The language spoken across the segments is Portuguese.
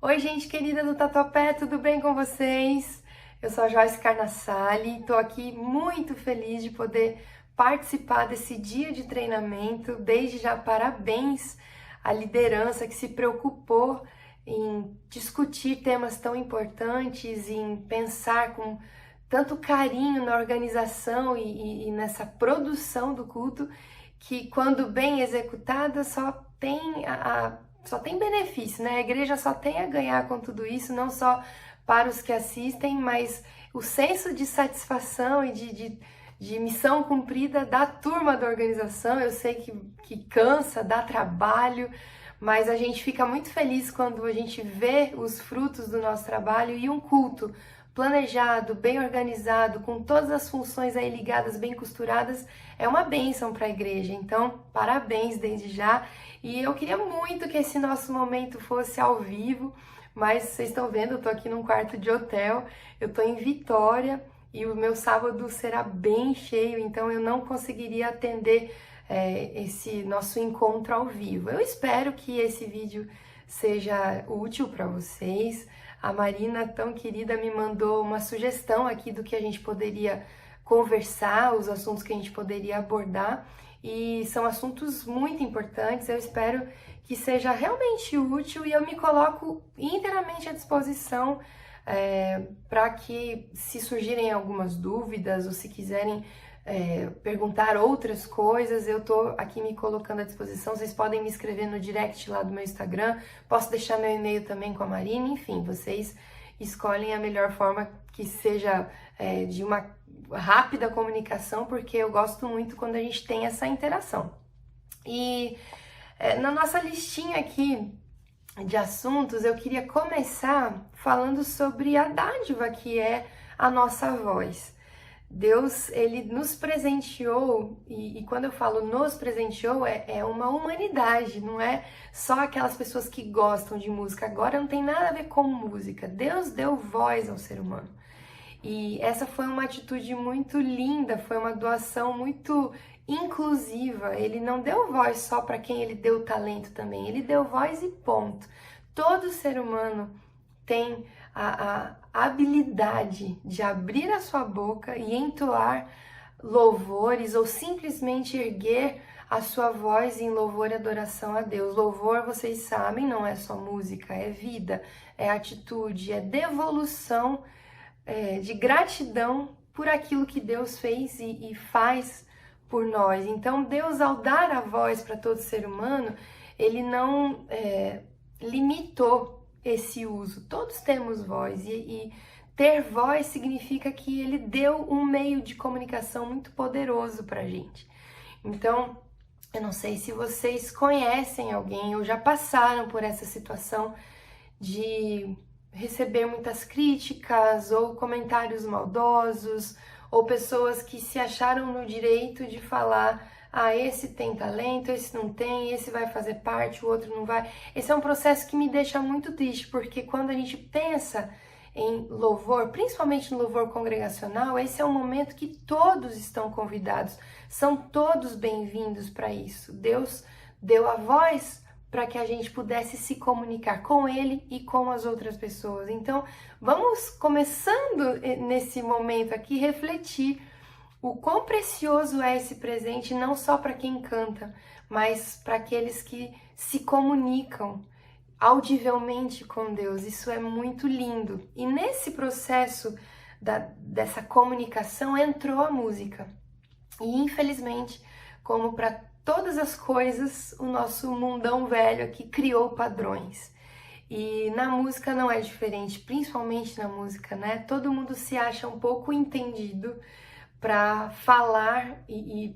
Oi, gente querida do Tatuapé, tudo bem com vocês? Eu sou a Joyce Carnassali, estou aqui muito feliz de poder participar desse dia de treinamento. Desde já, parabéns à liderança que se preocupou em discutir temas tão importantes, em pensar com tanto carinho na organização e nessa produção do culto, que quando bem executada só tem benefício, né? A igreja só tem a ganhar com tudo isso, não só para os que assistem, mas o senso de satisfação e de missão cumprida da turma da organização. Eu sei que cansa, dá trabalho, mas a gente fica muito feliz quando a gente vê os frutos do nosso trabalho e um culto planejado, bem organizado, com todas as funções aí ligadas, bem costuradas, é uma bênção para a igreja. Então, parabéns desde já. E eu queria muito que esse nosso momento fosse ao vivo, mas vocês estão vendo, eu tô aqui num quarto de hotel, eu tô em Vitória e o meu sábado será bem cheio, então eu não conseguiria atender esse nosso encontro ao vivo. Eu espero que esse vídeo seja útil para vocês. A Marina, tão querida, me mandou uma sugestão aqui do que a gente poderia conversar, os assuntos que a gente poderia abordar, e são assuntos muito importantes. Eu espero que seja realmente útil e eu me coloco inteiramente à disposição para que, se surgirem algumas dúvidas ou se quiserem perguntar outras coisas, eu tô aqui me colocando à disposição. Vocês podem me escrever no direct lá do meu Instagram, posso deixar meu e-mail também com a Marina, enfim, vocês escolhem a melhor forma que seja de uma rápida comunicação, porque eu gosto muito quando a gente tem essa interação. E na nossa listinha aqui de assuntos, eu queria começar falando sobre a dádiva que é a nossa voz. Deus, ele nos presenteou, e quando eu falo nos presenteou, é uma humanidade, não é só aquelas pessoas que gostam de música. Agora não tem nada a ver com música. Deus deu voz ao ser humano. E essa foi uma atitude muito linda, foi uma doação muito inclusiva. Ele não deu voz só para quem ele deu talento também, ele deu voz e ponto. Todo ser humano tem a habilidade de abrir a sua boca e entoar louvores ou simplesmente erguer a sua voz em louvor e adoração a Deus. Louvor, vocês sabem, não é só música, é vida, é atitude, é devolução de gratidão por aquilo que Deus fez e faz por nós. Então, Deus, ao dar a voz para todo ser humano, ele não limitou esse uso. Todos temos voz e ter voz significa que ele deu um meio de comunicação muito poderoso pra gente. Então, eu não sei se vocês conhecem alguém ou já passaram por essa situação de receber muitas críticas ou comentários maldosos ou pessoas que se acharam no direito de falar: ah, esse tem talento, esse não tem, esse vai fazer parte, o outro não vai. Esse é um processo que me deixa muito triste, porque quando a gente pensa em louvor, principalmente no louvor congregacional, esse é um momento que todos estão convidados, são todos bem-vindos para isso. Deus deu a voz para que a gente pudesse se comunicar com Ele e com as outras pessoas. Então, vamos, começando nesse momento aqui, refletir o quão precioso é esse presente, não só para quem canta, mas para aqueles que se comunicam audivelmente com Deus. Isso é muito lindo. E nesse processo dessa comunicação entrou a música. E infelizmente, como para todas as coisas, o nosso mundão velho aqui criou padrões. E na música não é diferente, principalmente na música, né? Todo mundo se acha um pouco entendido para falar e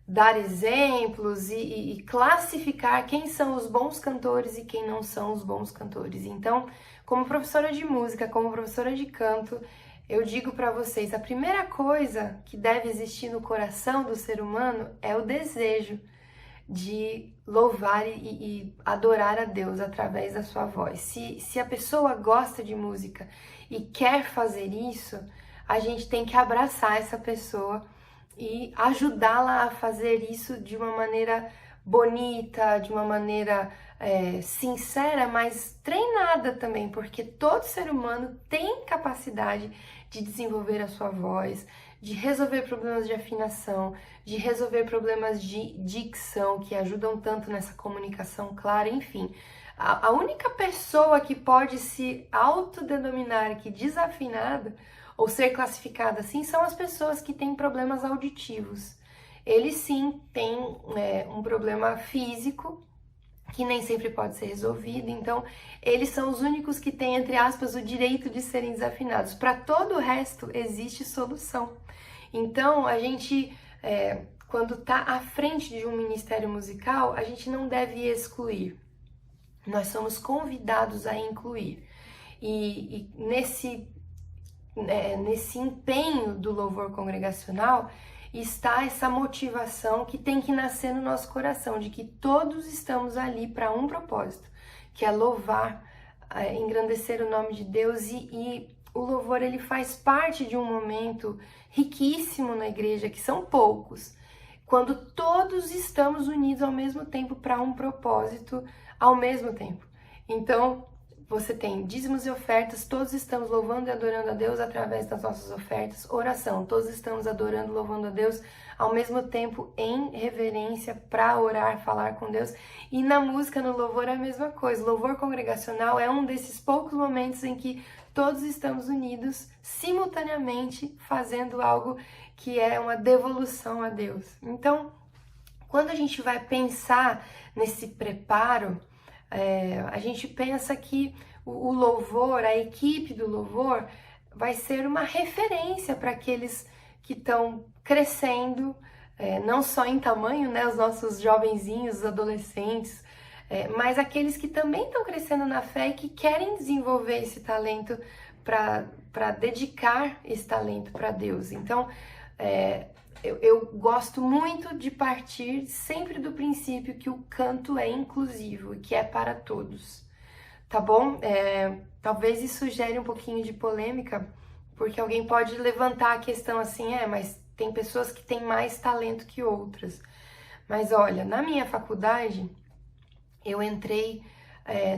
dar exemplos e classificar quem são os bons cantores e quem não são os bons cantores. Então, como professora de música, como professora de canto, eu digo para vocês, a primeira coisa que deve existir no coração do ser humano é o desejo de louvar e adorar a Deus através da sua voz. Se a pessoa gosta de música e quer fazer isso, a gente tem que abraçar essa pessoa e ajudá-la a fazer isso de uma maneira bonita, de uma maneira sincera, mas treinar afinada também, porque todo ser humano tem capacidade de desenvolver a sua voz, de resolver problemas de afinação, de resolver problemas de dicção, que ajudam tanto nessa comunicação clara, enfim. A única pessoa que pode se autodenominar que desafinada, ou ser classificada assim, são as pessoas que têm problemas auditivos. Eles sim têm um problema físico, que nem sempre pode ser resolvido, então eles são os únicos que têm, entre aspas, o direito de serem desafinados. Para todo o resto existe solução. Então a gente, quando está à frente de um ministério musical, a gente não deve excluir. Nós somos convidados a incluir. E nesse empenho do louvor congregacional, está essa motivação que tem que nascer no nosso coração, de que todos estamos ali para um propósito, que é louvar, engrandecer o nome de Deus, e o louvor ele faz parte de um momento riquíssimo na igreja, que são poucos, quando todos estamos unidos ao mesmo tempo para um propósito ao mesmo tempo. Então, você tem dízimos e ofertas, todos estamos louvando e adorando a Deus através das nossas ofertas. Oração, todos estamos adorando e louvando a Deus ao mesmo tempo em reverência para orar, falar com Deus. E na música, no louvor é a mesma coisa. Louvor congregacional é um desses poucos momentos em que todos estamos unidos simultaneamente fazendo algo que é uma devolução a Deus. Então, quando a gente vai pensar nesse preparo, a gente pensa que o louvor, a equipe do louvor, vai ser uma referência para aqueles que estão crescendo, não só em tamanho, né, os nossos jovenzinhos, os adolescentes, mas aqueles que também estão crescendo na fé e que querem desenvolver esse talento para dedicar esse talento para Deus. Então, eu gosto muito de partir sempre do princípio que o canto é inclusivo e que é para todos, tá bom? Talvez isso gere um pouquinho de polêmica, porque alguém pode levantar a questão assim, mas tem pessoas que têm mais talento que outras. Mas olha, na minha faculdade, eu entrei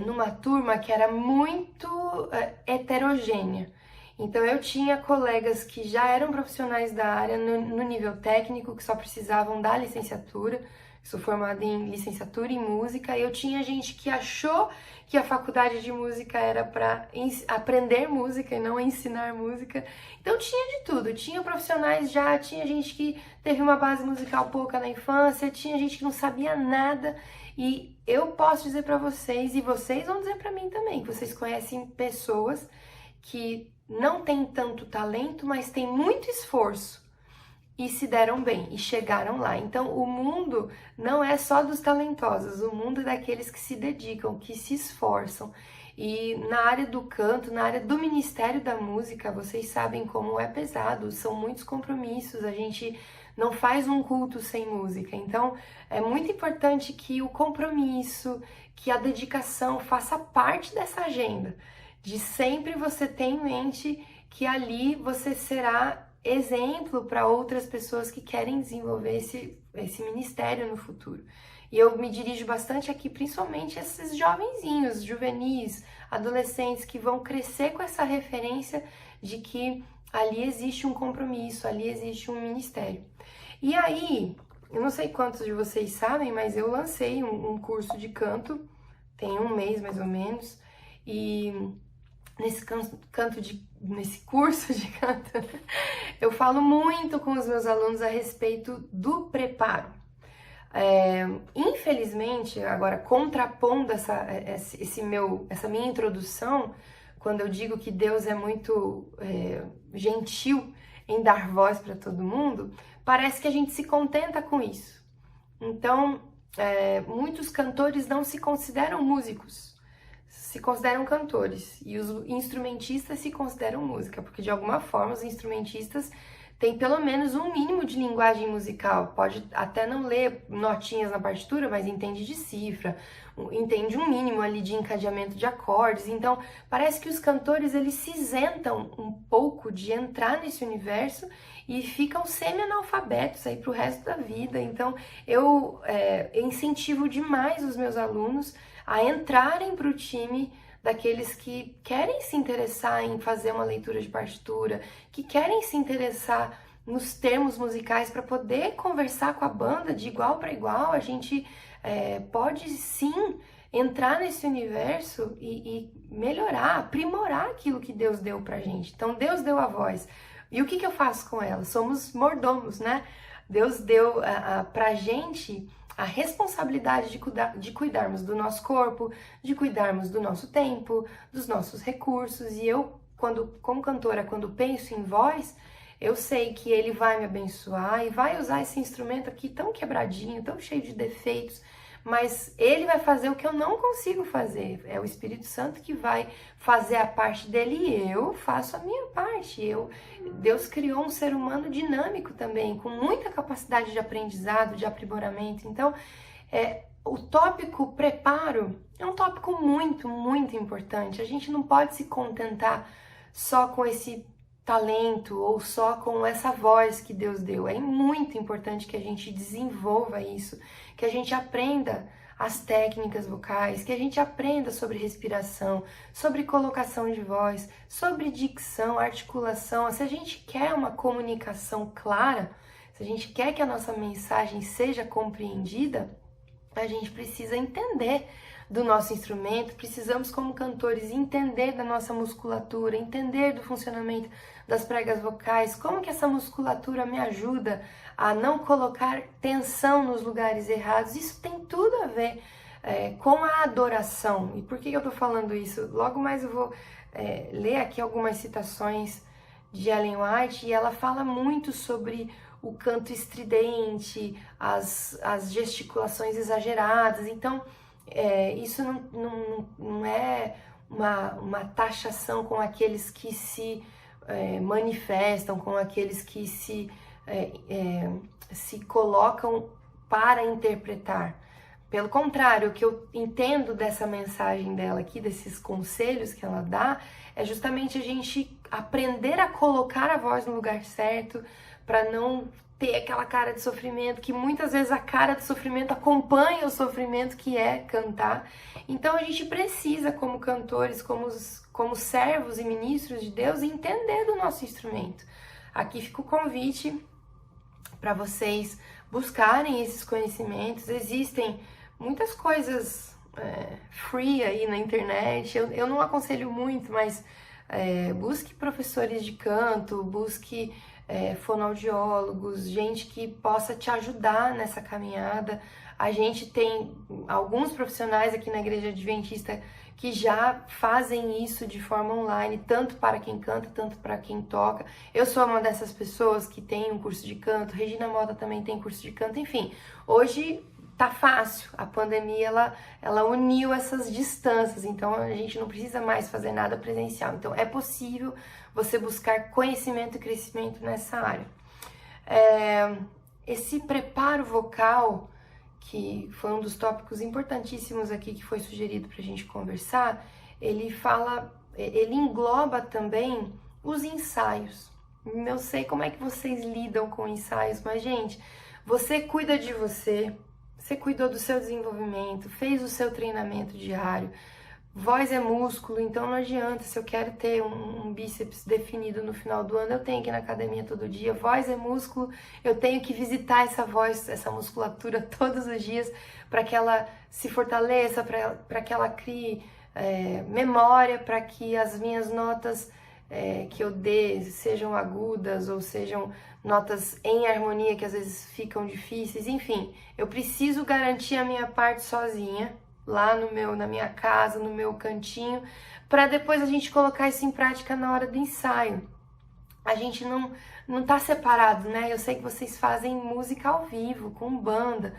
numa turma que era muito heterogênea. Então eu tinha colegas que já eram profissionais da área no nível técnico, que só precisavam da licenciatura. Sou formada em licenciatura em música, e eu tinha gente que achou que a faculdade de música era para aprender música e não ensinar música. Então tinha de tudo, tinha profissionais já, tinha gente que teve uma base musical pouca na infância, tinha gente que não sabia nada. E eu posso dizer para vocês, e vocês vão dizer para mim também, que vocês conhecem pessoas que não têm tanto talento, mas têm muito esforço e se deram bem e chegaram lá. Então o mundo não é só dos talentosos, o mundo é daqueles que se dedicam, que se esforçam. E na área do canto, na área do ministério da música, vocês sabem como é pesado, são muitos compromissos, a gente não faz um culto sem música. Então é muito importante que o compromisso, que a dedicação faça parte dessa agenda, de sempre você ter em mente que ali você será exemplo para outras pessoas que querem desenvolver esse ministério no futuro. E eu me dirijo bastante aqui, principalmente a esses jovenzinhos, juvenis, adolescentes que vão crescer com essa referência de que ali existe um compromisso, ali existe um ministério. E aí, eu não sei quantos de vocês sabem, mas eu lancei um curso de canto, tem um mês mais ou menos, e nesse curso de canto, eu falo muito com os meus alunos a respeito do preparo. Infelizmente, agora contrapondo essa minha introdução, quando eu digo que Deus é muito gentil em dar voz para todo mundo, parece que a gente se contenta com isso. Então, muitos cantores não se consideram músicos, se consideram cantores, e os instrumentistas se consideram música, porque de alguma forma os instrumentistas têm pelo menos um mínimo de linguagem musical, pode até não ler notinhas na partitura, mas entende de cifra, entende um mínimo ali de encadeamento de acordes. Então parece que os cantores eles se isentam um pouco de entrar nesse universo e ficam semi-analfabetos aí pro resto da vida. Então eu incentivo demais os meus alunos a entrarem para o time daqueles que querem se interessar em fazer uma leitura de partitura, que querem se interessar nos termos musicais para poder conversar com a banda de igual para igual. A gente pode sim entrar nesse universo e melhorar, aprimorar aquilo que Deus deu pra gente. Então Deus deu a voz. E o que eu faço com ela? Somos mordomos, né? Deus deu pra gente a responsabilidade de cuidarmos do nosso corpo, de cuidarmos do nosso tempo, dos nossos recursos. E eu, como cantora, quando penso em voz, eu sei que Ele vai me abençoar e vai usar esse instrumento aqui tão quebradinho, tão cheio de defeitos, mas Ele vai fazer o que eu não consigo fazer. É o Espírito Santo que vai fazer a parte dele e eu faço a minha parte. Deus criou um ser humano dinâmico também, com muita capacidade de aprendizado, de aprimoramento. Então, o tópico preparo é um tópico muito, muito importante. A gente não pode se contentar só com esse talento ou só com essa voz que Deus deu. É muito importante que a gente desenvolva isso, que a gente aprenda as técnicas vocais, que a gente aprenda sobre respiração, sobre colocação de voz, sobre dicção, articulação. Se a gente quer uma comunicação clara, se a gente quer que a nossa mensagem seja compreendida, a gente precisa entender do nosso instrumento, precisamos como cantores entender da nossa musculatura, entender do funcionamento das pregas vocais, como que essa musculatura me ajuda a não colocar tensão nos lugares errados. Isso tem tudo a ver com a adoração. E por que eu tô falando isso? Logo mais eu vou ler aqui algumas citações de Ellen White e ela fala muito sobre o canto estridente, as gesticulações exageradas. Então, isso não é uma taxação com aqueles que se manifestam, com aqueles que se colocam para interpretar. Pelo contrário, o que eu entendo dessa mensagem dela aqui, desses conselhos que ela dá, é justamente a gente aprender a colocar a voz no lugar certo, para não ter aquela cara de sofrimento, que muitas vezes a cara de sofrimento acompanha o sofrimento que é cantar. Então a gente precisa, como cantores, como servos e ministros de Deus, entender do nosso instrumento. Aqui fica o convite para vocês buscarem esses conhecimentos. Existem muitas coisas free aí na internet, eu não aconselho muito, mas busque professores de canto, busque fonoaudiólogos, gente que possa te ajudar nessa caminhada. A gente tem alguns profissionais aqui na Igreja Adventista que já fazem isso de forma online, tanto para quem canta, tanto para quem toca. Eu sou uma dessas pessoas que tem um curso de canto, Regina Mota também tem curso de canto, enfim. Hoje tá fácil, a pandemia ela uniu essas distâncias, então a gente não precisa mais fazer nada presencial. Então é possível você buscar conhecimento e crescimento nessa área. Esse preparo vocal, que foi um dos tópicos importantíssimos aqui que foi sugerido para a gente conversar, ele engloba também os ensaios. Não sei como é que vocês lidam com ensaios, mas gente, você cuida de você cuidou do seu desenvolvimento, fez o seu treinamento diário. Voz é músculo, então não adianta, se eu quero ter um bíceps definido no final do ano, eu tenho que ir na academia todo dia. Voz é músculo, eu tenho que visitar essa voz, essa musculatura todos os dias para que ela se fortaleça, para que ela crie memória, para que as minhas notas que eu dê sejam agudas ou sejam notas em harmonia que às vezes ficam difíceis. Enfim, eu preciso garantir a minha parte sozinha, lá na minha casa, no meu cantinho, para depois a gente colocar isso em prática na hora do ensaio. A gente não tá separado, né? Eu sei que vocês fazem música ao vivo, com banda.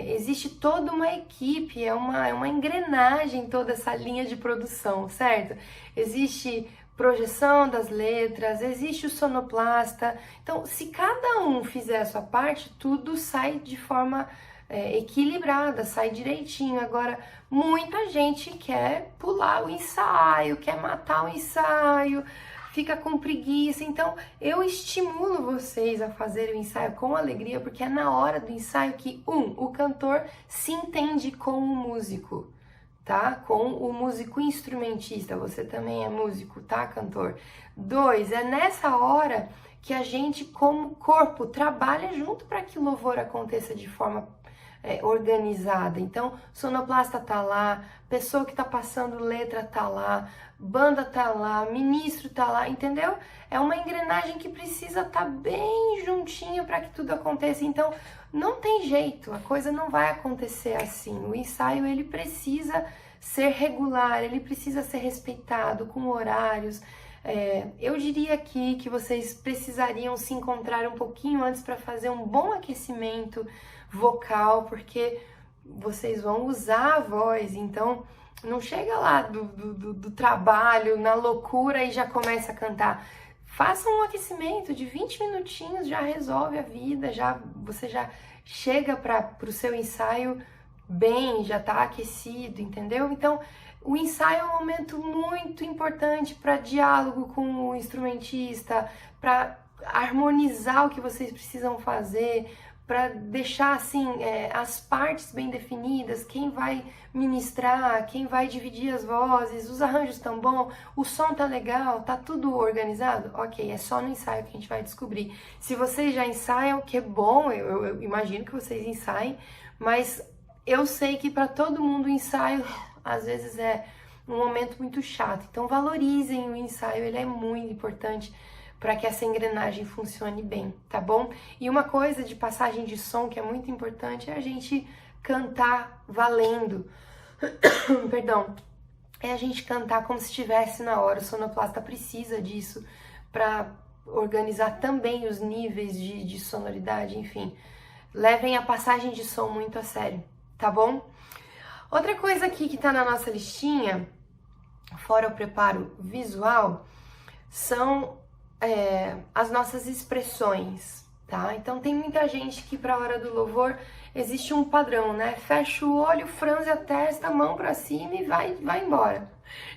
Existe toda uma equipe, é uma engrenagem toda essa linha de produção, certo? Existe projeção das letras, existe o sonoplasta. Então, se cada um fizer a sua parte, tudo sai de forma equilibrada, sai direitinho. Agora, muita gente quer pular o ensaio, quer matar o ensaio, fica com preguiça. Então, eu estimulo vocês a fazerem o ensaio com alegria, porque é na hora do ensaio que, o cantor se entende com o músico. tá? Com o músico instrumentista, você também é músico, tá, cantor? 2, é nessa hora que a gente, como corpo, trabalha junto para que o louvor aconteça de forma organizada. Então, sonoplasta tá lá, pessoa que tá passando letra tá lá, banda tá lá, ministro tá lá, entendeu? É uma engrenagem que precisa estar bem juntinha para que tudo aconteça. Então, não tem jeito, a coisa não vai acontecer assim. O ensaio, ele precisa ser regular, ele precisa ser respeitado, com horários. Eu diria aqui que vocês precisariam se encontrar um pouquinho antes para fazer um bom aquecimento vocal, porque vocês vão usar a voz, então não chega lá do trabalho, na loucura e já começa a cantar. Faça um aquecimento de 20 minutinhos, já resolve a vida, você já chega para o seu ensaio bem, já está aquecido, entendeu? Então, o ensaio é um momento muito importante para diálogo com o instrumentista, para harmonizar o que vocês precisam fazer, para deixar assim as partes bem definidas, quem vai ministrar, quem vai dividir as vozes, os arranjos estão bons, o som tá legal, tá tudo organizado? Ok, é só no ensaio que a gente vai descobrir. Se vocês já ensaiam, que é bom, eu imagino que vocês ensaiem, mas eu sei que para todo mundo o ensaio às vezes é um momento muito chato, então valorizem o ensaio, ele é muito importante para que essa engrenagem funcione bem, tá bom? E uma coisa de passagem de som que é muito importante é a gente cantar valendo. Perdão. É a gente cantar como se estivesse na hora. O sonoplasta precisa disso para organizar também os níveis de sonoridade, enfim. Levem a passagem de som muito a sério, tá bom? Outra coisa aqui que tá na nossa listinha, fora o preparo visual, são as nossas expressões, tá? Então tem muita gente que para a hora do louvor existe um padrão, né? Fecha o olho, franze a testa, mão para cima e vai embora.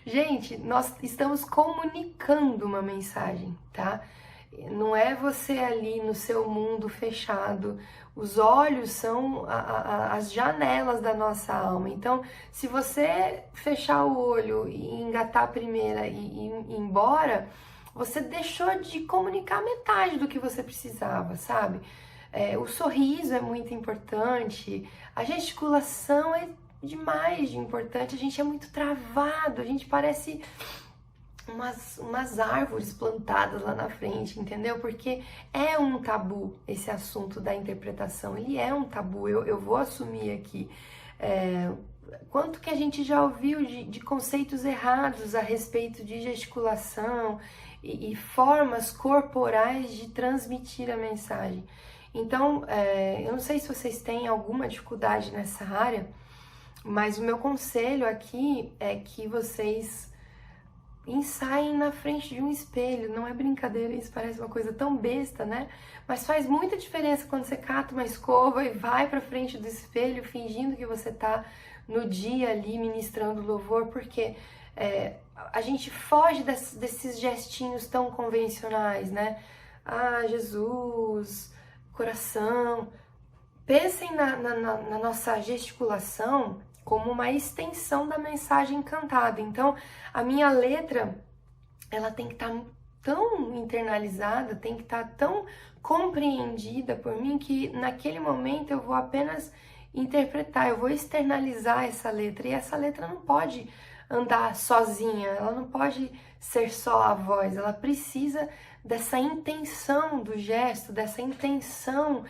Gente, nós estamos comunicando uma mensagem, tá? Não é você ali no seu mundo fechado. Os olhos são as janelas da nossa alma. Então, se você fechar o olho e engatar a primeira e ir embora, você deixou de comunicar metade do que você precisava, sabe? O sorriso é muito importante, a gesticulação é demais de importante, a gente é muito travado, a gente parece umas árvores plantadas lá na frente, entendeu? Porque é um tabu esse assunto da interpretação, ele é um tabu, eu vou assumir aqui. Quanto que a gente já ouviu de conceitos errados a respeito de gesticulação e formas corporais de transmitir a mensagem. Então, eu não sei se vocês têm alguma dificuldade nessa área, mas o meu conselho aqui é que vocês ensaiem na frente de um espelho. Não é brincadeira, isso parece uma coisa tão besta, né? Mas faz muita diferença quando você cata uma escova e vai pra frente do espelho fingindo que você tá no dia ali ministrando louvor, porque a gente foge desses gestinhos tão convencionais, né? Ah, Jesus, coração. Pensem na nossa gesticulação como uma extensão da mensagem cantada. Então, a minha letra, ela tem que estar tão internalizada, tem que estar tão compreendida por mim que naquele momento eu vou apenas interpretar, eu vou externalizar essa letra. E essa letra não pode andar sozinha, ela não pode ser só a voz, ela precisa dessa intenção do gesto, dessa intenção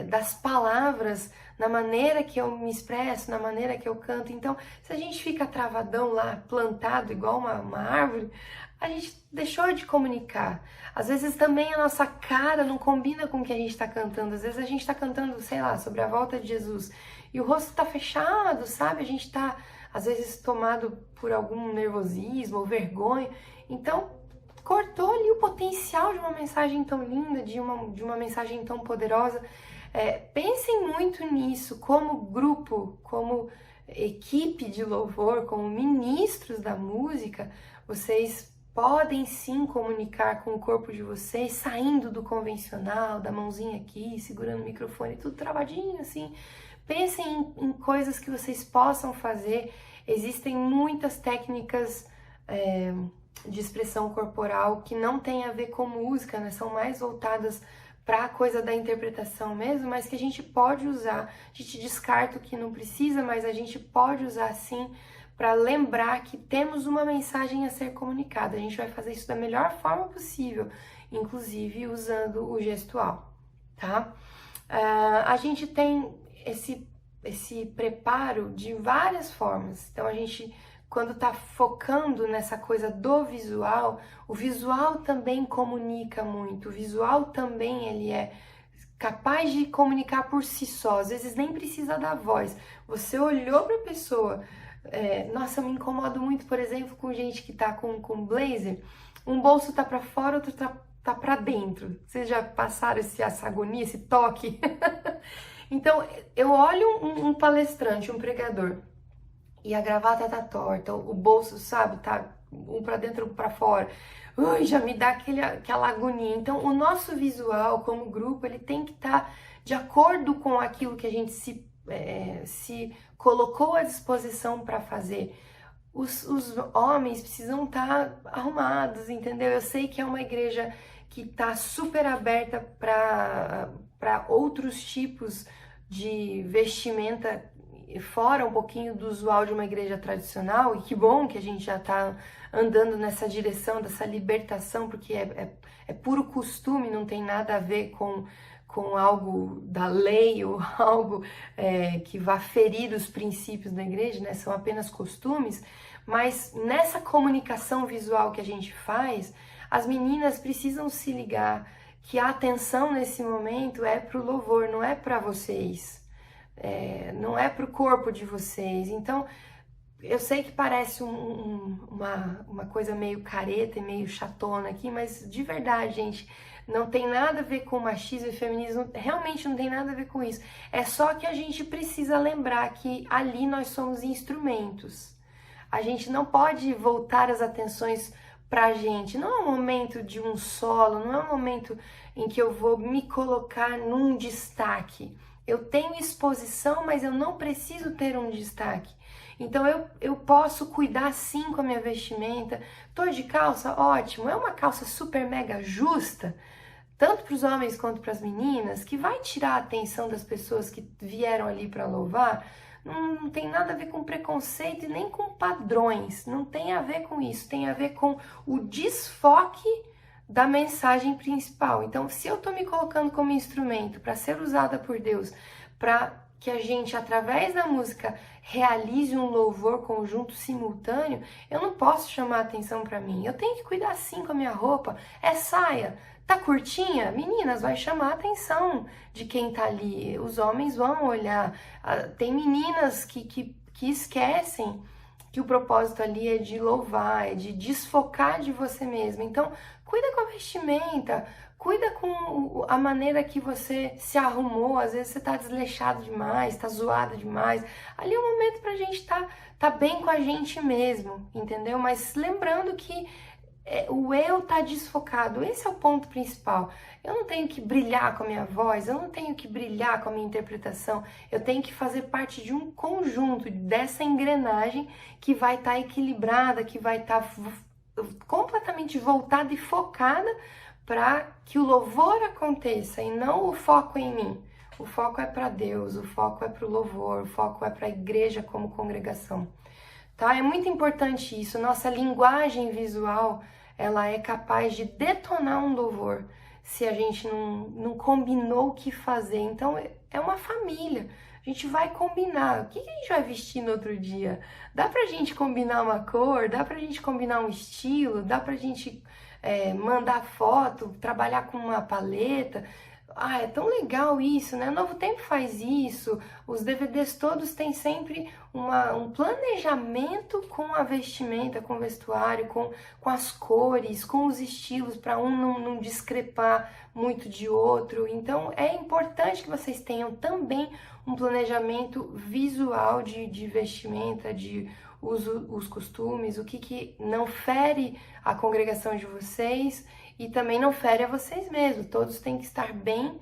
das palavras, na maneira que eu me expresso, na maneira que eu canto. Então, se a gente fica travadão lá, plantado igual uma árvore, a gente deixou de comunicar. Às vezes também a nossa cara não combina com o que a gente está cantando. Às vezes a gente está cantando, sei lá, sobre a volta de Jesus e o rosto está fechado, sabe? A gente está, às vezes, tomado por algum nervosismo ou vergonha. Então, cortou ali o potencial de uma mensagem tão linda, de uma mensagem tão poderosa. Pensem muito nisso, como grupo, como equipe de louvor, como ministros da música, vocês podem sim comunicar com o corpo de vocês, saindo do convencional, da mãozinha aqui, segurando o microfone, tudo travadinho assim. Pensem em coisas que vocês possam fazer. Existem muitas técnicas de expressão corporal que não tem a ver com música, né? São mais voltadas para a coisa da interpretação mesmo, mas que a gente pode usar. A gente descarta o que não precisa, mas a gente pode usar sim para lembrar que temos uma mensagem a ser comunicada. A gente vai fazer isso da melhor forma possível, inclusive usando o gestual, tá? A gente tem esse preparo de várias formas. Então a gente, quando tá focando nessa coisa do visual, o visual também comunica muito, o visual também ele é capaz de comunicar por si só, às vezes nem precisa da voz. Você olhou para a pessoa, nossa, eu me incomodo muito, por exemplo, com gente que tá com blazer, um bolso tá para fora, outro tá para dentro. Vocês já passaram essa agonia, esse toque? Então, eu olho um palestrante, um pregador, e a gravata tá torta, o bolso, sabe, tá um para dentro, um para fora. Ui, já me dá aquela agonia. Então, o nosso visual como grupo, ele tem que estar de acordo com aquilo que a gente se colocou à disposição para fazer. Os homens precisam estar arrumados, entendeu? Eu sei que é uma igreja que está super aberta para outros tipos de vestimenta fora um pouquinho do usual de uma igreja tradicional, e que bom que a gente já está andando nessa direção, dessa libertação, porque é puro costume, não tem nada a ver com algo da lei ou algo que vá ferir os princípios da igreja, né? São apenas costumes, mas nessa comunicação visual que a gente faz, as meninas precisam se ligar que a atenção nesse momento é para o louvor, não é para vocês, não é para o corpo de vocês. Então, eu sei que parece uma coisa meio careta e meio chatona aqui, mas de verdade, gente, não tem nada a ver com machismo e feminismo, realmente não tem nada a ver com isso. É só que a gente precisa lembrar que ali nós somos instrumentos. A gente não pode voltar as atenções pra gente. Não é um momento de um solo, não é um momento em que eu vou me colocar num destaque. Eu tenho exposição, mas eu não preciso ter um destaque. Então eu posso cuidar sim com a minha vestimenta. Tô de calça? Ótimo. É uma calça super mega justa, tanto para os homens quanto para as meninas, que vai tirar a atenção das pessoas que vieram ali para louvar. Não tem nada a ver com preconceito e nem com padrões, não tem a ver com isso, tem a ver com o desfoque da mensagem principal. Então, se eu estou me colocando como instrumento para ser usada por Deus, para que a gente, através da música, realize um louvor conjunto simultâneo, eu não posso chamar a atenção para mim. Eu tenho que cuidar sim com a minha roupa. É saia, tá curtinha? Meninas, vai chamar a atenção de quem tá ali. Os homens vão olhar. Tem meninas que esquecem que o propósito ali é de louvar, é de desfocar de você mesma. Então, cuida com a vestimenta, cuida com a maneira que você se arrumou. Às vezes você tá desleixado demais, tá zoado demais. Ali é um momento pra gente tá bem com a gente mesmo, entendeu? Mas lembrando que o eu tá desfocado, esse é o ponto principal. Eu não tenho que brilhar com a minha voz, eu não tenho que brilhar com a minha interpretação, eu tenho que fazer parte de um conjunto, dessa engrenagem que vai estar equilibrada, que vai estar completamente voltada e focada para que o louvor aconteça e não o foco em mim. O foco é para Deus, o foco é para o louvor, o foco é para a igreja como congregação. Tá? É muito importante isso. Nossa linguagem visual, ela é capaz de detonar um louvor se a gente não combinou o que fazer. Então, é uma família. A gente vai combinar. O que a gente vai vestir no outro dia? Dá pra gente combinar uma cor? Dá pra gente combinar um estilo? Dá pra gente mandar foto? Trabalhar com uma paleta? Ah, é tão legal isso, né? Novo Tempo faz isso, os DVDs todos têm sempre um planejamento com a vestimenta, com o vestuário, com as cores, com os estilos, para um não discrepar muito de outro. Então, é importante que vocês tenham também um planejamento visual de vestimenta, de os costumes, o que não fere a congregação de vocês e também não fere a vocês mesmos. Todos têm que estar bem,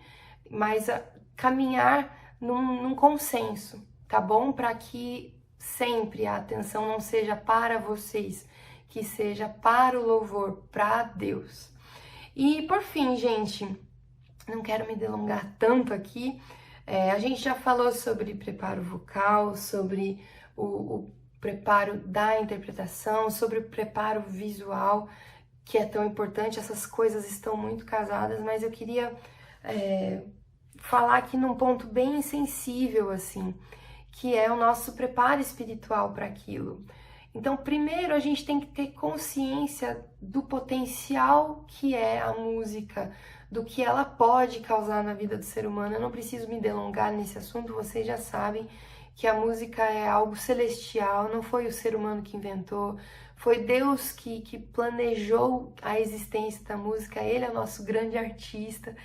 mas caminhar num consenso, tá bom? Para que sempre a atenção não seja para vocês, que seja para o louvor, para Deus. E por fim, gente, não quero me delongar tanto aqui, a gente já falou sobre preparo vocal, sobre o preparo da interpretação, sobre o preparo visual, que é tão importante. Essas coisas estão muito casadas, mas eu queria falar aqui num ponto bem sensível, assim, que é o nosso preparo espiritual para aquilo. Então, primeiro a gente tem que ter consciência do potencial que é a música, do que ela pode causar na vida do ser humano. Eu não preciso me delongar nesse assunto, vocês já sabem que a música é algo celestial, não foi o ser humano que inventou, foi Deus que planejou a existência da música, Ele é o nosso grande artista.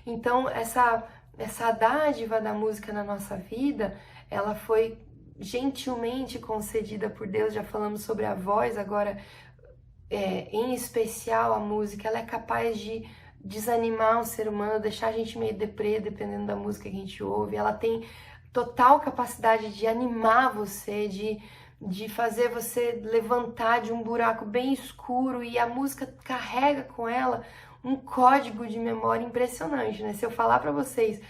Então, essa dádiva da música na nossa vida, ela foi gentilmente concedida por Deus. Já falamos sobre a voz, agora em especial a música, ela é capaz de desanimar o ser humano, deixar a gente meio deprê, dependendo da música que a gente ouve. Ela tem total capacidade de animar você, de fazer você levantar de um buraco bem escuro, e a música carrega com ela um código de memória impressionante, né? Se eu falar pra vocês,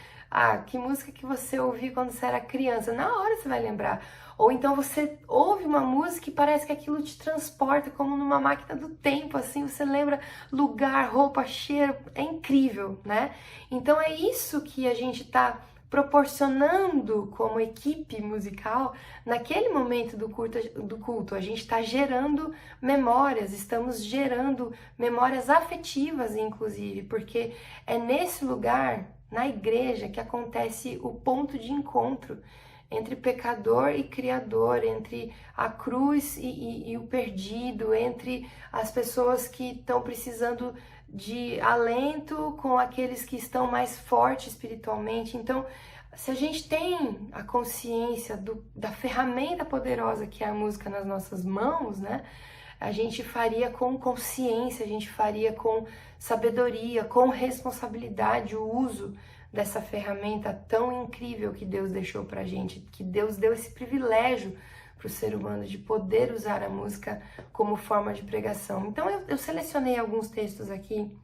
que música que você ouviu quando você era criança, na hora você vai lembrar. Ou então você ouve uma música e parece que aquilo te transporta como numa máquina do tempo, assim, você lembra lugar, roupa, cheiro, é incrível, né? Então é isso que a gente tá proporcionando como equipe musical naquele momento do culto. A gente está gerando memórias, estamos gerando memórias afetivas, inclusive, porque é nesse lugar, na igreja, que acontece o ponto de encontro entre pecador e criador, entre a cruz e o perdido, entre as pessoas que estão precisando de alento com aqueles que estão mais fortes espiritualmente. Então, se a gente tem a consciência da ferramenta poderosa que é a música nas nossas mãos, né? A gente faria com consciência, a gente faria com sabedoria, com responsabilidade o uso dessa ferramenta tão incrível que Deus deixou pra gente, que Deus deu esse privilégio para o ser humano de poder usar a música como forma de pregação. Então eu selecionei alguns textos aqui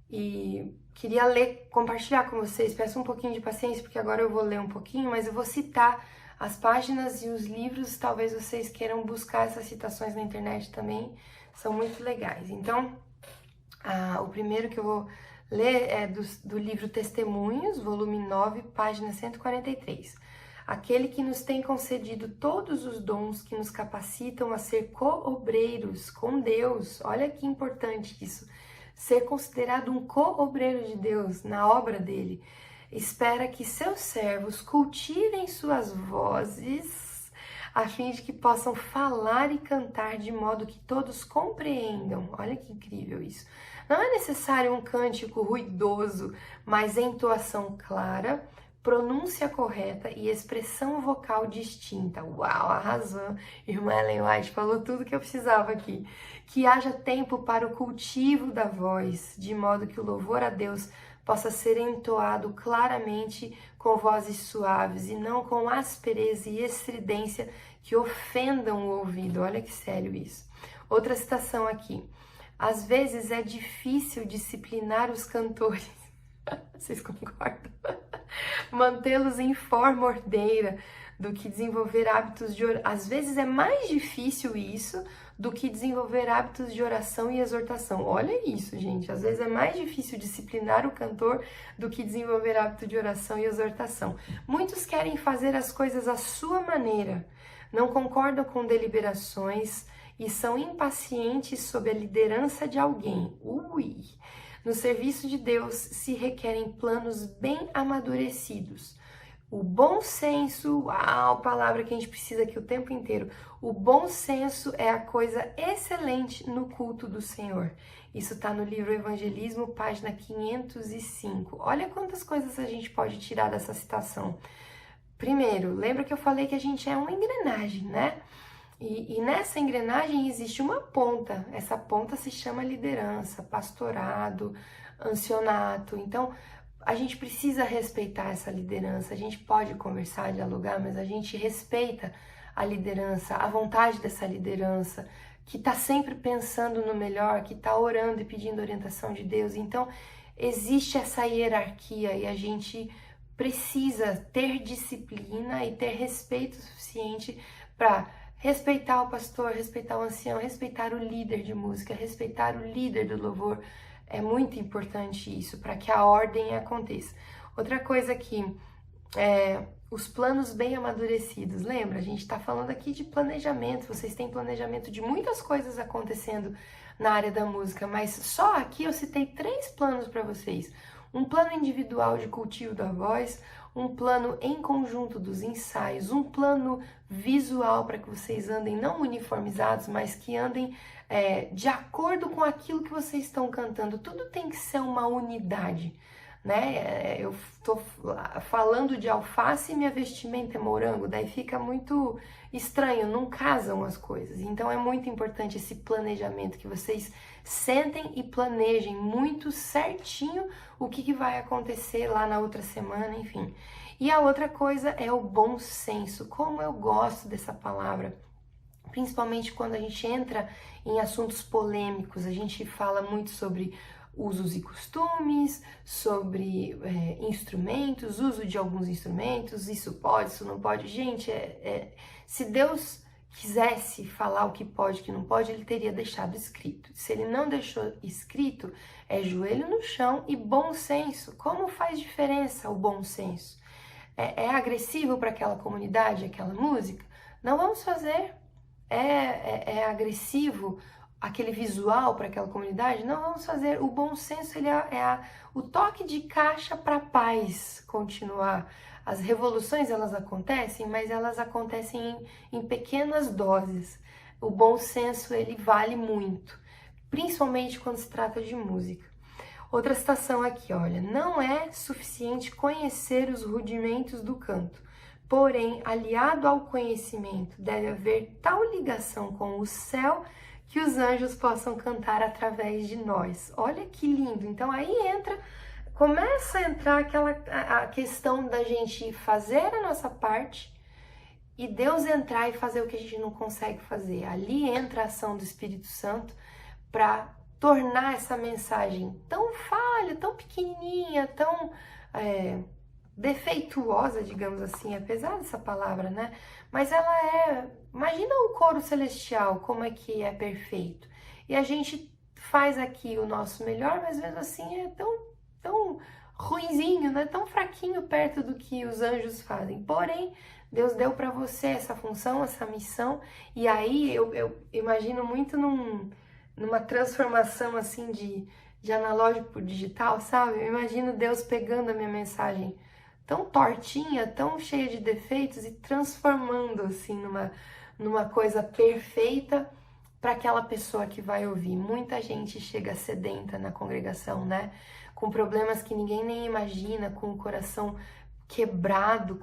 e queria compartilhar com vocês. Peço um pouquinho de paciência, porque agora eu vou ler um pouquinho, mas eu vou citar as páginas e os livros. Talvez vocês queiram buscar essas citações na internet também, são muito legais. Então, o primeiro que eu vou ler é do livro Testemunhos, volume 9, página 143. Aquele que nos tem concedido todos os dons que nos capacitam a ser co-obreiros com Deus. Olha que importante isso. Ser considerado um co-obreiro de Deus na obra dele. Espera que seus servos cultivem suas vozes, a fim de que possam falar e cantar de modo que todos compreendam. Olha que incrível isso. Não é necessário um cântico ruidoso, mas entoação clara, pronúncia correta e expressão vocal distinta. Uau, arrasou! Irmã Ellen White falou tudo que eu precisava aqui. Que haja tempo para o cultivo da voz, de modo que o louvor a Deus possa ser entoado claramente com vozes suaves e não com aspereza e estridência que ofendam o ouvido. Olha que sério isso. Outra citação aqui. Às vezes é difícil disciplinar os cantores. Vocês concordam? Mantê-los em forma ordeira do que desenvolver hábitos de oração. Às vezes é mais difícil isso do que desenvolver hábitos de oração e exortação. Olha isso, gente. Às vezes é mais difícil disciplinar o cantor do que desenvolver hábito de oração e exortação. Muitos querem fazer as coisas à sua maneira, não concordam com deliberações e são impacientes sob a liderança de alguém. No serviço de Deus se requerem planos bem amadurecidos. O bom senso, palavra que a gente precisa aqui o tempo inteiro. O bom senso é a coisa excelente no culto do Senhor. Isso está no livro Evangelismo, página 505. Olha quantas coisas a gente pode tirar dessa citação. Primeiro, lembra que eu falei que a gente é uma engrenagem, né? E nessa engrenagem existe uma ponta. Essa ponta se chama liderança, pastorado, ancianato. Então, a gente precisa respeitar essa liderança, a gente pode conversar, dialogar, mas a gente respeita a liderança, a vontade dessa liderança, que está sempre pensando no melhor, que está orando e pedindo orientação de Deus. Então, existe essa hierarquia e a gente precisa ter disciplina e ter respeito suficiente para respeitar o pastor, respeitar o ancião, respeitar o líder de música, respeitar o líder do louvor. É muito importante isso, para que a ordem aconteça. Outra coisa que os planos bem amadurecidos. Lembra? A gente está falando aqui de planejamento. Vocês têm planejamento de muitas coisas acontecendo na área da música, mas só aqui eu citei 3 planos para vocês. Um plano individual de cultivo da voz, um plano em conjunto dos ensaios, um plano visual para que vocês andem não uniformizados, mas que andem de acordo com aquilo que vocês estão cantando. Tudo tem que ser uma unidade, né? Eu tô falando de alface e minha vestimenta é morango, daí fica muito estranho, não casam as coisas. Então é muito importante esse planejamento, que vocês sentem e planejem muito certinho o que vai acontecer lá na outra semana, enfim. E a outra coisa é o bom senso. Como eu gosto dessa palavra, principalmente quando a gente entra em assuntos polêmicos, a gente fala muito sobre usos e costumes, sobre instrumentos, uso de alguns instrumentos, isso pode, isso não pode. Gente, se Deus quisesse falar o que pode e o que não pode, ele teria deixado escrito. Se ele não deixou escrito, é joelho no chão e bom senso. Como faz diferença o bom senso? É agressivo para aquela comunidade, aquela música? Não vamos fazer. É agressivo aquele visual para aquela comunidade? Não vamos fazer. O bom senso, ele o toque de caixa para a paz continuar. As revoluções, elas acontecem, mas elas acontecem em pequenas doses. O bom senso, ele vale muito, principalmente quando se trata de música. Outra citação aqui, olha: não é suficiente conhecer os rudimentos do canto, porém, aliado ao conhecimento, deve haver tal ligação com o céu que os anjos possam cantar através de nós. Olha que lindo! Então aí começa a entrar a questão da gente fazer a nossa parte e Deus entrar e fazer o que a gente não consegue fazer. Ali entra a ação do Espírito Santo para tornar essa mensagem tão falha, tão pequenininha, tão defeituosa, digamos assim, apesar dessa palavra, né? Mas ela imagina o coro celestial, como é que é perfeito. E a gente faz aqui o nosso melhor, mas mesmo assim é tão ruinzinho, né? Tão fraquinho perto do que os anjos fazem. Porém, Deus deu para você essa função, essa missão, e aí eu imagino muito numa transformação assim de analógico para digital, sabe? Eu imagino Deus pegando a minha mensagem tão tortinha, tão cheia de defeitos e transformando assim numa coisa perfeita para aquela pessoa que vai ouvir. Muita gente chega sedenta na congregação, né? Com problemas que ninguém nem imagina, com o coração quebrado,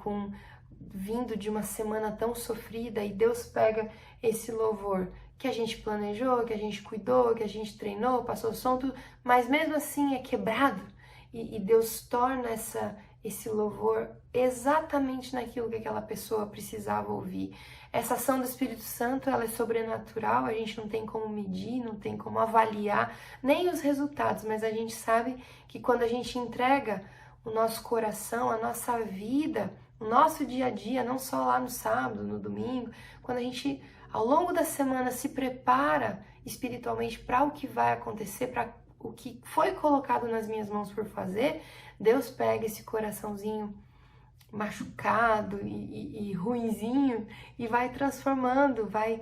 vindo de uma semana tão sofrida, e Deus pega esse louvor que a gente planejou, que a gente cuidou, que a gente treinou, passou som, tudo, mas mesmo assim é quebrado, e Deus torna esse louvor exatamente naquilo que aquela pessoa precisava ouvir. Essa ação do Espírito Santo, ela é sobrenatural, a gente não tem como medir, não tem como avaliar nem os resultados, mas a gente sabe que quando a gente entrega o nosso coração, a nossa vida, o nosso dia a dia, não só lá no sábado, no domingo, quando a gente ao longo da semana se prepara espiritualmente para o que vai acontecer, para o que foi colocado nas minhas mãos por fazer, Deus pega esse coraçãozinho machucado e ruinzinho e vai transformando, vai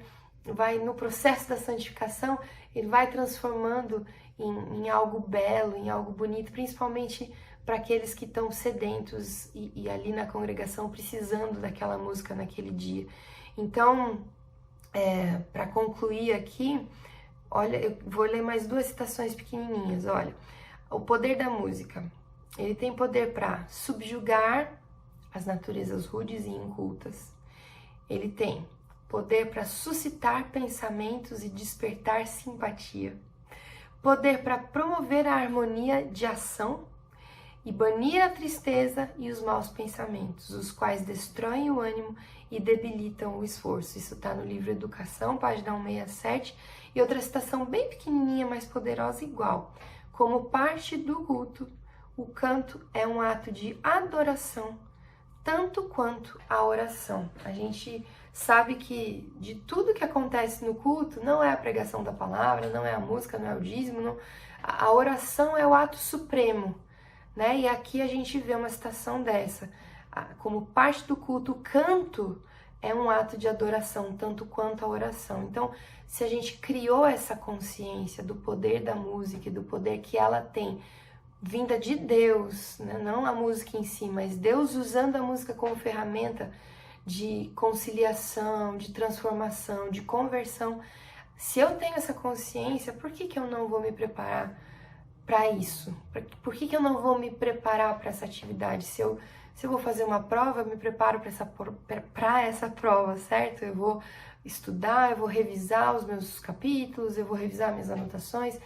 no processo da santificação, ele vai transformando em algo belo, em algo bonito, principalmente para aqueles que estão sedentos e ali na congregação precisando daquela música naquele dia. Então, para concluir aqui, olha, eu vou ler mais 2 citações pequenininhas. Olha, o poder da música. Ele tem poder para subjugar as naturezas rudes e incultas. Ele tem poder para suscitar pensamentos e despertar simpatia. Poder para promover a harmonia de ação e banir a tristeza e os maus pensamentos, os quais destroem o ânimo e debilitam o esforço. Isso está no livro Educação, página 167, e outra citação bem pequenininha, mas poderosa igual. Como parte do culto, o canto é um ato de adoração, tanto quanto a oração. A gente sabe que de tudo que acontece no culto, não é a pregação da palavra, não é a música, não é o dízimo, não. A oração é o ato supremo, né? E aqui a gente vê uma citação dessa. Como parte do culto, o canto é um ato de adoração, tanto quanto a oração. Então, se a gente criou essa consciência do poder da música e do poder que ela tem, vinda de Deus, né? Não a música em si, mas Deus usando a música como ferramenta de conciliação, de transformação, de conversão. Se eu tenho essa consciência, por que eu não vou me preparar para isso? Por que eu não vou me preparar para essa atividade? Se eu vou fazer uma prova, eu me preparo para essa prova, certo? Eu vou estudar, eu vou revisar os meus capítulos, eu vou revisar minhas anotações.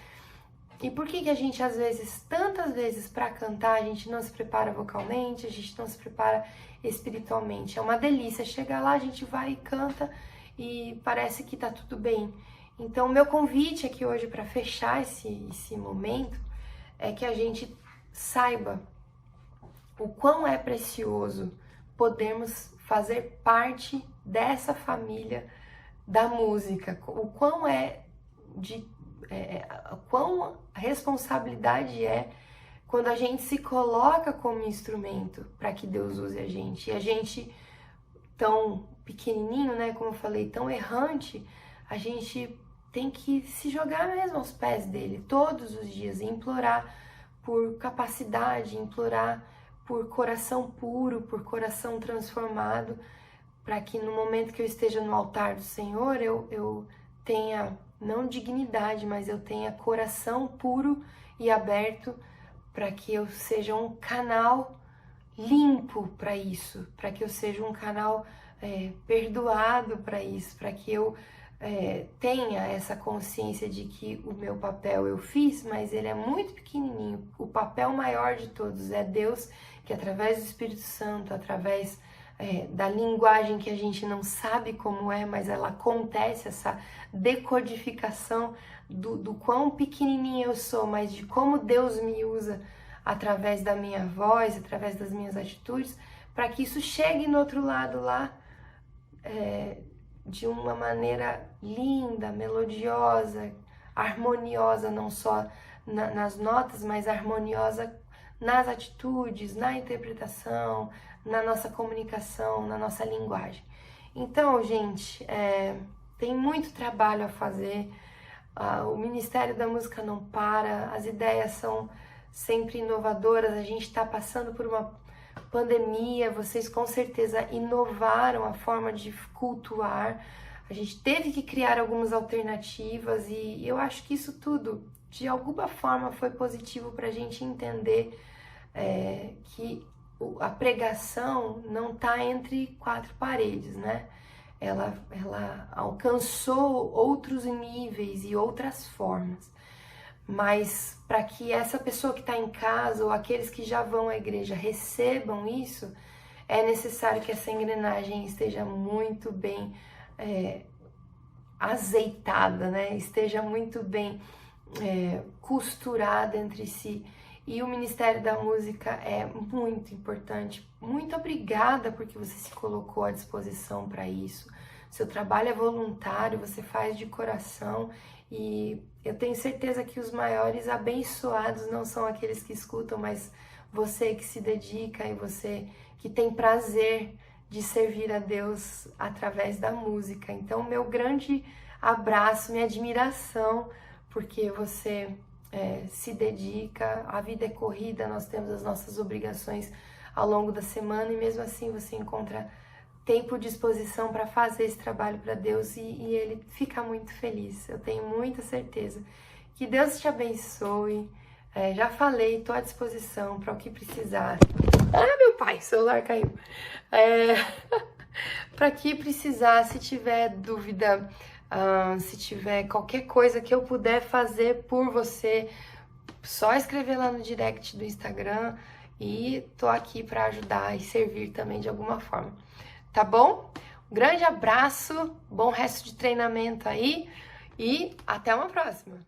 E por que a gente, às vezes, tantas vezes para cantar, a gente não se prepara vocalmente, a gente não se prepara espiritualmente? É uma delícia, chegar lá, a gente vai e canta e parece que tá tudo bem. Então, o meu convite aqui hoje para fechar esse momento é que a gente saiba o quão é precioso podermos fazer parte dessa família da música, o quão quão responsabilidade é quando a gente se coloca como instrumento para que Deus use a gente. E a gente, tão pequenininho, né, como eu falei, tão errante, a gente tem que se jogar mesmo aos pés dele todos os dias e implorar por capacidade, implorar por coração puro, por coração transformado, para que no momento que eu esteja no altar do Senhor, eu tenha, não dignidade, mas eu tenha coração puro e aberto, para que eu seja um canal limpo para isso, para que eu seja um canal perdoado para isso, para que eu tenha essa consciência de que o meu papel eu fiz, mas ele é muito pequenininho. O papel maior de todos é Deus, que através do Espírito Santo, através da linguagem que a gente não sabe como é, mas ela acontece, essa decodificação do quão pequenininha eu sou, mas de como Deus me usa através da minha voz, através das minhas atitudes, para que isso chegue no outro lado lá de uma maneira linda, melodiosa, harmoniosa, não só nas notas, mas harmoniosa nas atitudes, na interpretação, na nossa comunicação, na nossa linguagem. Então, gente, tem muito trabalho a fazer, o Ministério da Música não para, as ideias são sempre inovadoras, a gente está passando por uma pandemia, vocês com certeza inovaram a forma de cultuar, a gente teve que criar algumas alternativas e eu acho que isso tudo, de alguma forma, foi positivo para a gente entender que a pregação não está entre quatro paredes, né? Ela alcançou outros níveis e outras formas. Mas para que essa pessoa que está em casa ou aqueles que já vão à igreja recebam isso, é necessário que essa engrenagem esteja muito bem azeitada, né? Esteja muito bem costurada entre si. E o Ministério da Música é muito importante. Muito obrigada porque você se colocou à disposição para isso. Seu trabalho é voluntário, você faz de coração e eu tenho certeza que os maiores abençoados não são aqueles que escutam, mas você que se dedica e você que tem prazer de servir a Deus através da música. Então, meu grande abraço, minha admiração, porque você se dedica, a vida é corrida, nós temos as nossas obrigações ao longo da semana e mesmo assim você encontra tempo e disposição para fazer esse trabalho para Deus e Ele fica muito feliz. Eu tenho muita certeza. Que Deus te abençoe. Já falei, estou à disposição para o que precisar. Ah, meu pai, o celular caiu. Para que precisar, se tiver dúvida, se tiver qualquer coisa que eu puder fazer por você, só escrever lá no direct do Instagram e tô aqui para ajudar e servir também de alguma forma. Tá bom? Um grande abraço, bom resto de treinamento aí e até uma próxima!